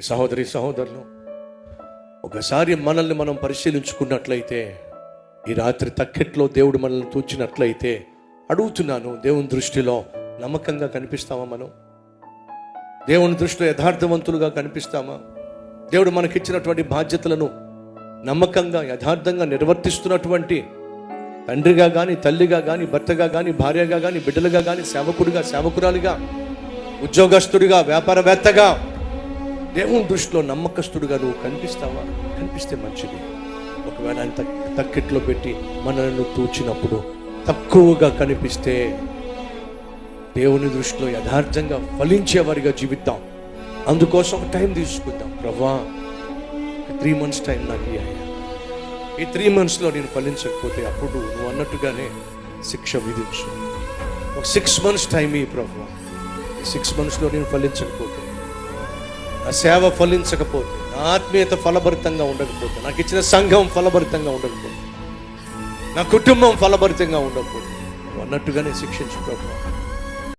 సహోదరి సహోదరులు, ఒకసారి మనల్ని మనం పరిశీలించుకున్నట్లయితే, ఈ రాత్రి తక్కెట్లో దేవుడు మనల్ని తూచినట్లయితే అడుగుతున్నాను, దేవుని దృష్టిలో నమ్మకంగా కనిపిస్తామా? మనం దేవుని దృష్టిలో యథార్థవంతులుగా కనిపిస్తామా? దేవుడు మనకిచ్చినటువంటి బాధ్యతలను నమ్మకంగా యథార్థంగా నిర్వర్తిస్తున్నటువంటి తండ్రిగా కానీ, తల్లిగా కానీ, భర్తగా కానీ, భార్యగా కానీ, బిడ్డలుగా కానీ, సేవకుడిగా, సేవకురాలిగా, ఉద్యోగస్తుడిగా, వ్యాపారవేత్తగా దేవుని దృష్టిలో నమ్మకస్తుడిగా నువ్వు కనిపిస్తావా? కనిపిస్తే మంచిది. ఒకవేళ ఆయన తక్కెట్లో పెట్టి మనల్ని తూచినప్పుడు తక్కువగా కనిపిస్తే దేవుని దృష్టిలో యథార్థంగా ఫలించేవారిగా జీవిద్దాం. అందుకోసం ఒక టైం తీసుకుందాం. ప్రభువా, 3 months టైం నాకు అయ్యా, ఈ 3 monthsలో నేను ఫలించకపోతే అప్పుడు నువ్వు అన్నట్టుగానే శిక్ష విధించు. ఒక 6 months టైం ఈ ప్రభువా, ఈ 6 monthsలో నేను ఫలించకపోతే, నా సేవ ఫలించకపోతే, నా ఆత్మీయత ఫలభరితంగా ఉండకపోతే, నాకు ఇచ్చిన సంఘం ఫలభరితంగా ఉండకపోతే, నా కుటుంబం ఫలభరితంగా ఉండకపోతే నువ్వు అన్నట్టుగానే శిక్షించు ప్రభువా.